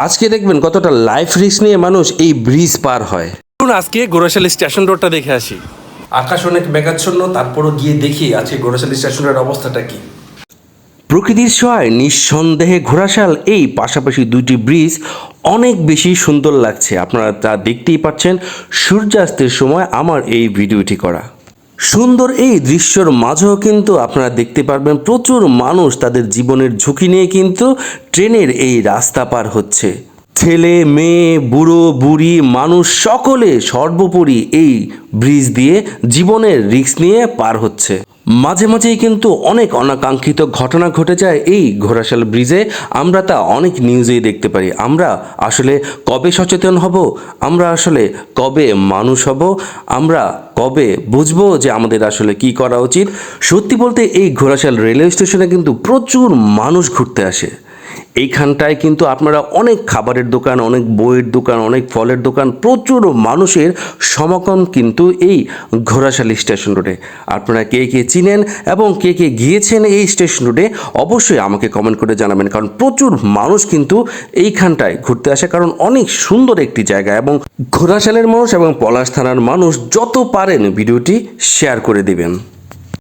আজকে দেখবেন কতটা লাইফ রিস্ক নিয়ে মানুষ এই ব্রিজ পার হয়। আজকে গোরাশালী স্টেশন রোডটা দেখে আসি। আকাশ অনেক মেঘাচ্ছন্ন, তারপরও গিয়ে দেখি আজকে গোরাশালী স্টেশনের অবস্থাটা কি। প্রকৃতির ছোঁয়ায় নিঃসন্দেহে ঘোড়াশাল এই পাশাপাশি দুইটি ব্রিজ অনেক বেশি সুন্দর লাগছে। আপনারা তা দেখতেই পাচ্ছেন সূর্যাস্তের সময় আমার এই ভিডিওটি করা। সুন্দর এই দৃশ্যর মাঝেও কিন্তু আপনারা দেখতে পারবেন প্রচুর মানুষ তাদের জীবনের ঝুঁকি নিয়ে কিন্তু ট্রেনের এই রাস্তা পার হচ্ছে। ছেলে মেয়ে বুড়ো বুড়ি মানুষ সকলে সর্বোপরি এই ব্রিজ দিয়ে জীবনের রিস্ক নিয়ে পার হচ্ছে। মাঝে মাঝেই কিন্তু অনেক অনাকাঙ্ক্ষিত ঘটনা ঘটে যায় এই ঘোড়াশাল ব্রিজে। আমরা তা অনেক নিউজেই দেখতে পারি। আমরা আসলে কবে সচেতন হব? আমরা আসলে কবে মানুষ হব? আমরা কবে বুঝবো যে আমাদের আসলে কি করা উচিত? সত্যি বলতে এই ঘোড়াশাল রেলওয়ে স্টেশনে কিন্তু প্রচুর মানুষ ঘুরতে আসে। এইখানটায় কিন্তু আপনারা অনেক খাবারের দোকান, অনেক বইয়ের দোকান, অনেক ফলের দোকান, প্রচুর মানুষের সমাগম কিন্তু এই ঘোড়াশালী স্টেশন রোডে। আপনারা কে কে চিনেন এবং কে কে গিয়েছেন এই স্টেশন রোডে অবশ্যই আমাকে কমেন্ট করে জানাবেন, কারণ প্রচুর মানুষ কিন্তু এইখানটায় ঘুরতে আসে, কারণ অনেক সুন্দর একটি জায়গা। এবং ঘোড়াশালের মানুষ এবং পলাশ থানার মানুষ যত পারেন ভিডিওটি শেয়ার করে দিবেন।